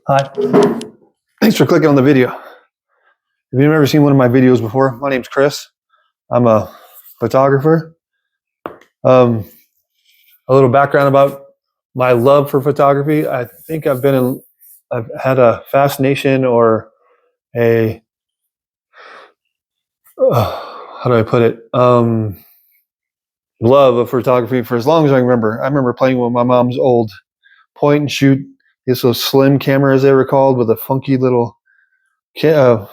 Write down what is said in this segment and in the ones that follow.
Hi. Thanks for clicking on the video. If you've never seen one of my videos before, my name's Chris. I'm a photographer. A little background about my love for photography. I think I've had a fascination or a, how do I put it? Love of photography for as long as I remember. I remember playing with my mom's old point and shoot, those slim cameras they were called, with a funky little film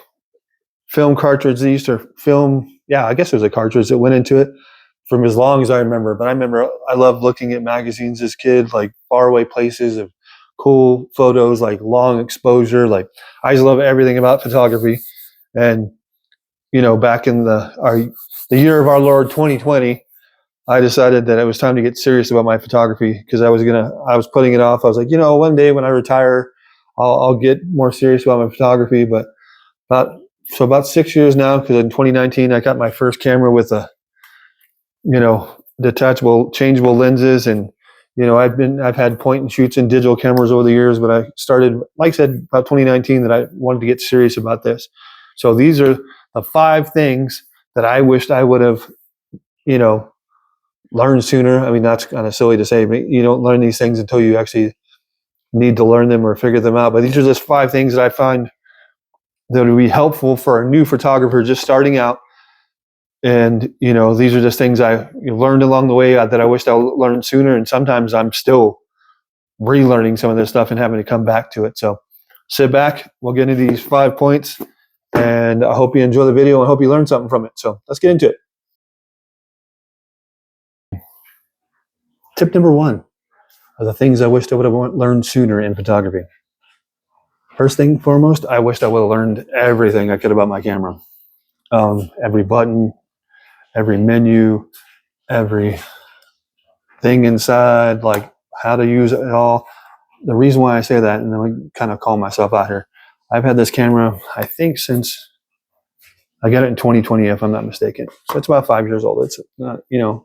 cartridge. They used to film, I guess there's a cartridge that went into it, from as long as I remember. But I remember I loved looking at magazines as a kid, like faraway places of cool photos, like long exposure. Like, I just love everything about photography. And back in the year of our Lord 2020, I decided that it was time to get serious about my photography, because I was putting it off. I was like, one day when I retire, I'll get more serious about my photography. But about 6 years now, because in 2019 I got my first camera with a detachable, changeable lenses. And I've had point and shoots and digital cameras over the years, but I started, like I said, about 2019, that I wanted to get serious about this. So these are the 5 things that I wished I would have learned sooner. I mean, that's kind of silly to say, but you don't learn these things until you actually need to learn them or figure them out. But these are just 5 things that I find that would be helpful for a new photographer just starting out. And these are just things I learned along the way that I wished I learned sooner. And sometimes I'm still relearning some of this stuff and having to come back to it. So sit back, we'll get into these 5 points, and I hope you enjoy the video and I hope you learn something from it. So let's get into it. Tip number 1 are the things I wished I would have learned sooner in photography. First thing foremost, I wished I would have learned everything I could about my camera. Every button, every menu, every thing inside, like how to use it all. The reason why I say that, and then we kind of call myself out here, I've had this camera, I think, since I got it in 2020, if I'm not mistaken. So it's about 5 years old. It's not,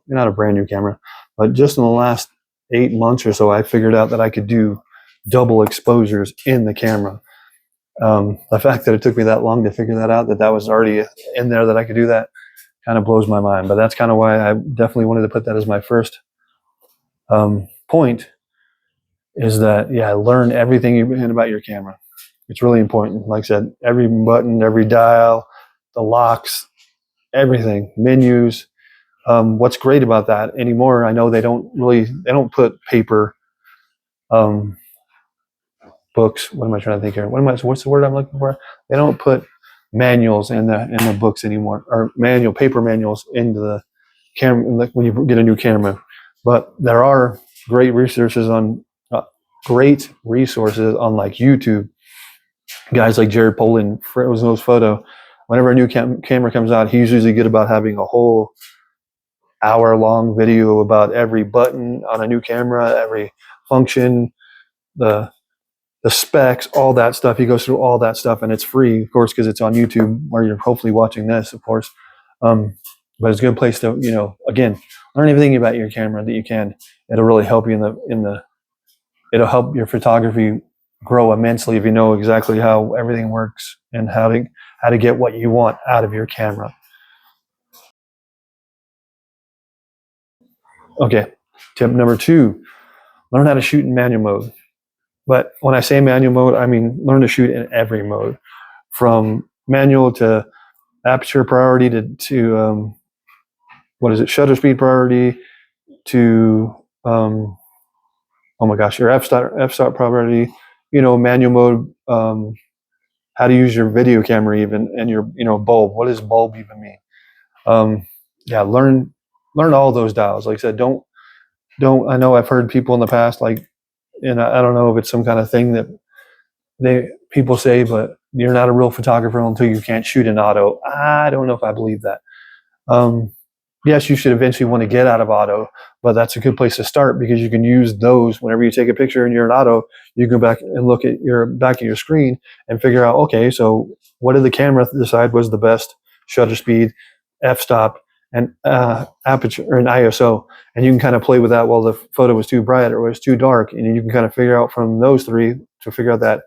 not a brand new camera, but just in the last 8 months or so, I figured out that I could do double exposures in the camera. The fact that it took me that long to figure that out, that was already in there, that I could do that, kind of blows my mind. But that's kind of why I definitely wanted to put that as my first point, is that, learn everything you can about your camera. It's really important. Like I said, every button, every dial, the locks, everything, menus. What's great about that anymore, I know they don't put paper books. What am I trying to think here? What's the word I'm looking for? They don't put manuals in the books anymore, or paper manuals into the camera when you get a new camera. But there are great resources on like YouTube. Guys like Jared Polin, Frozen's Photo. Whenever a new camera comes out, he's usually good about having a whole hour-long video about every button on a new camera, every function, the specs, all that stuff. He goes through all that stuff, and it's free, of course, because it's on YouTube, where you're hopefully watching this, of course. But it's a good place to, again, learn everything about your camera that you can. It'll really help you it'll help your photography grow immensely if you know exactly how everything works and how to get what you want out of your camera. Okay, tip number 2, learn how to shoot in manual mode. But when I say manual mode, I mean learn to shoot in every mode, from manual to aperture priority to shutter speed priority to your f-stop priority, manual mode, how to use your video camera even, and your bulb. What does bulb even mean? Learn all those dials. Like I said, don't. I know I've heard people in the past, and I don't know if it's some kind of thing that people say, but you're not a real photographer until you can't shoot in auto. I don't know if I believe that. Yes, you should eventually want to get out of auto, but that's a good place to start, because you can use those whenever you take a picture and you're in auto. You go back and look at your back of your screen and figure out, okay, so what did the camera decide was the best shutter speed, f-stop, an aperture or an ISO, and you can kind of play with that while the photo was too bright or was too dark, and you can kind of figure out from those three to figure out that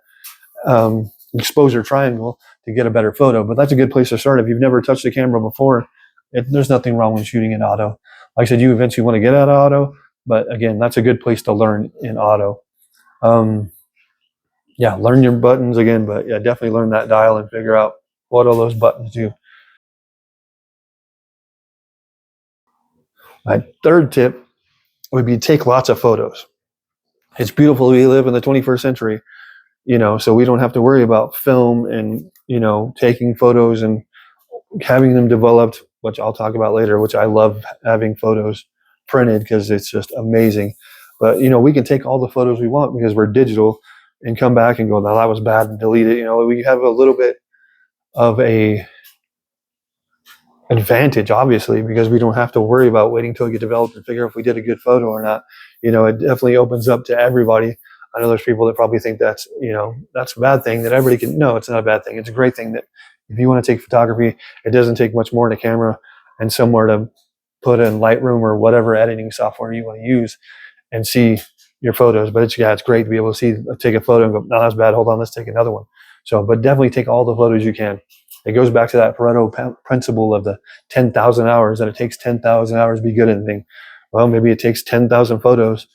exposure triangle to get a better photo. But that's a good place to start. If you've never touched a camera before, there's nothing wrong with shooting in auto. Like I said, you eventually want to get out of auto, but again, that's a good place to learn in auto. Yeah, learn your buttons again, but yeah, definitely learn that dial and figure out what all those buttons do. My third tip would be take lots of photos. It's beautiful we live in the 21st century, so we don't have to worry about film and, taking photos and having them developed, which I'll talk about later, which I love having photos printed because it's just amazing. But, we can take all the photos we want because we're digital and come back and go, no, that was bad, and delete it. We have a little bit of a advantage, obviously, because we don't have to worry about waiting till it get developed and figure if we did a good photo or not. It definitely opens up to everybody. I know there's people that probably think that's a bad thing, that everybody can. No, it's not a bad thing. It's a great thing that if you want to take photography, it doesn't take much more than a camera and somewhere to put in Lightroom or whatever editing software you want to use and see your photos. But it's great to be able to take a photo and go, no, that's bad. Hold on, let's take another one. So, but definitely take all the photos you can. It goes back to that Pareto principle of the 10,000 hours, that it takes 10,000 hours to be good at anything. Well, maybe it takes 10,000 photos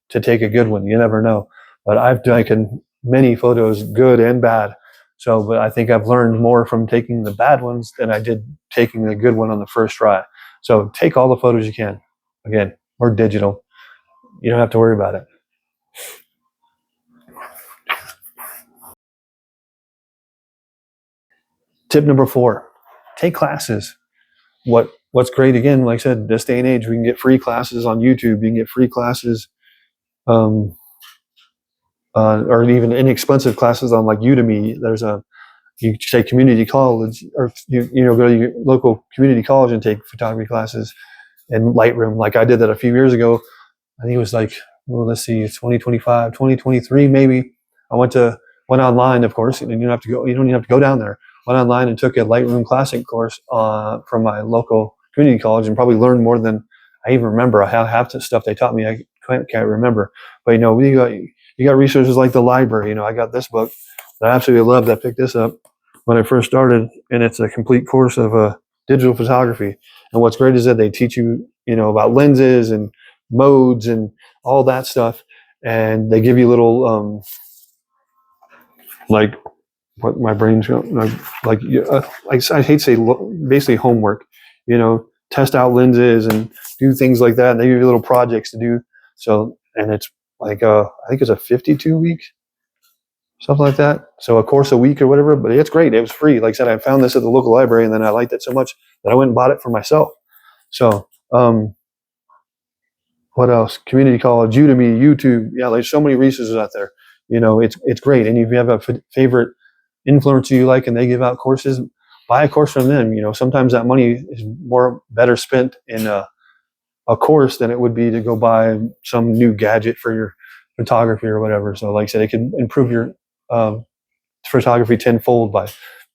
to take a good one. You never know. But I've taken many photos, good and bad. So, but I think I've learned more from taking the bad ones than I did taking the good one on the first try. So take all the photos you can. Again, we're digital. You don't have to worry about it. Tip number 4, take classes. What's great, again, like I said, this day and age, we can get free classes on YouTube. You can get free classes, or even inexpensive classes on like Udemy. You take community college, or go to your local community college and take photography classes in Lightroom. Like I did that a few years ago. I think it was like, let's see, 2025, 2023 maybe. I went online, of course, and you don't even have to go down there. Went online and took a Lightroom Classic course from my local community college, and probably learned more than I even remember. Half the stuff they taught me I can't remember. But you got resources like the library. I got this book that I absolutely loved. I picked this up when I first started, and it's a complete course of digital photography. And what's great is that they teach you, about lenses and modes and all that stuff, and they give you little like what my brain's going like I hate to say basically homework, test out lenses and do things like that, and they give you little projects to do. So, and it's like I think it's a 52-week, something like that, so a course a week or whatever. But it's great. It was free. Like I said, I found this at the local library, and then I liked it so much that I went and bought it for myself. So what else? Community college, Udemy, YouTube. Yeah, there's so many resources out there. It's great. And if you have a favorite influencer you like and they give out courses, buy a course from them. Sometimes that money is better spent in a course than it would be to go buy some new gadget for your photography or whatever. So like I said, it can improve your photography tenfold by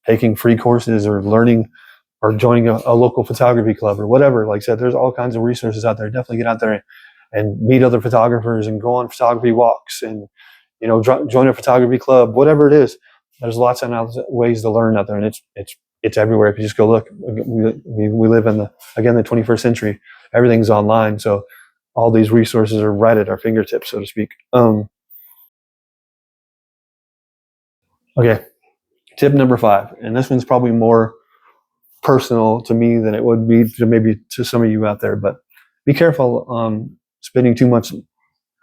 taking free courses or learning or joining a local photography club or whatever. Like I said, there's all kinds of resources out there. Definitely get out there and meet other photographers and go on photography walks and, join a photography club, whatever it is. There's lots of ways to learn out there, and it's everywhere. If you just go look, we live in the 21st century. Everything's online, so all these resources are right at our fingertips, so to speak. Okay, tip number 5, and this one's probably more personal to me than it would be to maybe to some of you out there, but be careful spending too much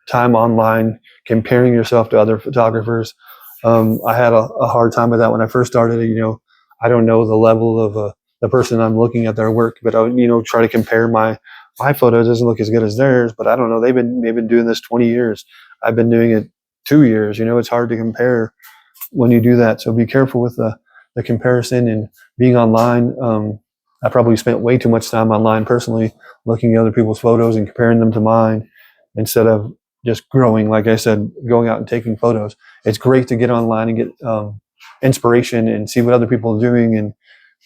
time online comparing yourself to other photographers. I had a hard time with that when I first started. I don't know the level of the person I'm looking at their work, but I would try to compare my photo. It doesn't look as good as theirs, but I don't know, they've been doing this 20 years. I've been doing it 2 years. It's hard to compare when you do that, so be careful with the comparison and being online. I probably spent way too much time online personally, looking at other people's photos and comparing them to mine instead of just growing, like I said, going out and taking photos. It's great to get online and get inspiration and see what other people are doing and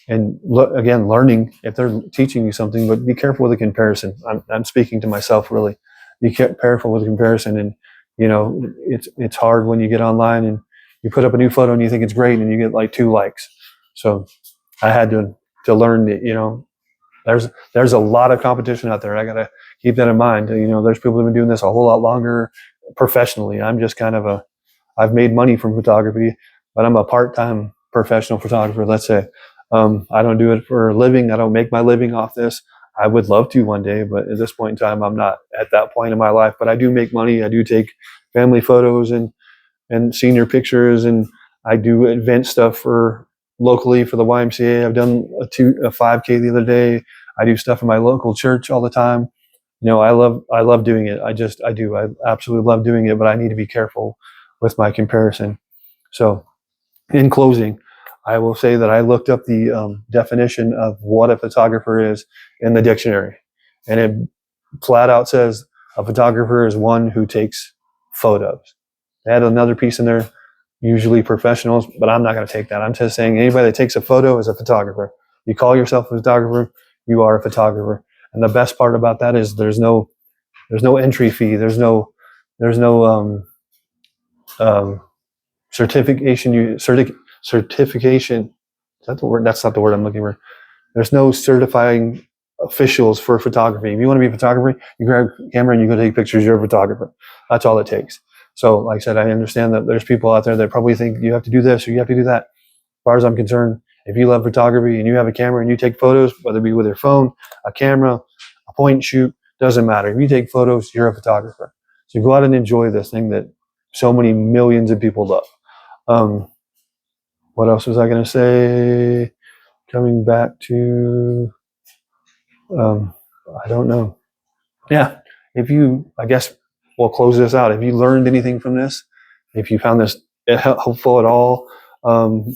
again, learning if they're teaching you something, but be careful with the comparison. I'm speaking to myself, really. Be careful with the comparison. And, it's hard when you get online and you put up a new photo and you think it's great and you get like 2 likes. So I had to learn that, there's a lot of competition out there. I got to keep that in mind. There's people who've been doing this a whole lot longer professionally. I'm just kind of I've made money from photography, but I'm a part-time professional photographer, let's say. I don't do it for a living. I don't make my living off this. I would love to one day, but at this point in time, I'm not at that point in my life. But I do make money. I do take family photos and senior pictures, and I do event stuff for locally for the YMCA. I've done a 5K the other day. I do stuff in my local church all the time. I love doing it. I do. I absolutely love doing it, but I need to be careful with my comparison. So in closing, I will say that I looked up the definition of what a photographer is in the dictionary, and it flat out says a photographer is one who takes photos. They had another piece in there, usually professionals, but I'm not going to take that. I'm just saying anybody that takes a photo is a photographer. You call yourself a photographer, you are a photographer. And the best part about that is there's no entry fee. There's no certification. Certification. Is that the word? That's not the word I'm looking for. There's no certifying officials for photography. If you want to be a photographer, you grab a camera and you go take pictures. You're a photographer. That's all it takes. So, like I said, I understand that there's people out there that probably think you have to do this or you have to do that. As far as I'm concerned, if you love photography and you have a camera and you take photos, whether it be with your phone, a camera, a point and shoot, doesn't matter. If you take photos, you're a photographer. So go out and enjoy this thing that so many millions of people love. What else was I going to say? Coming back to, I don't know. Yeah, I guess we'll close this out. If you learned anything from this, if you found this helpful at all,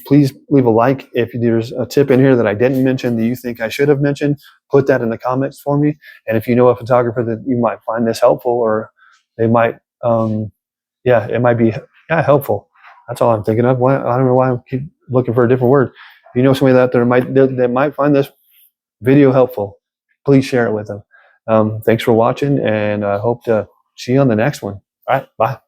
please leave a like. If there's a tip in here that I didn't mention that you think I should have mentioned, put that in the comments for me. And if you know a photographer that you might find this helpful, or they might, it might be helpful. That's all I'm thinking of. I don't know why I keep looking for a different word. If you know somebody that might find this video helpful, please share it with them. Thanks for watching, and I hope to see you on the next one. All right, bye.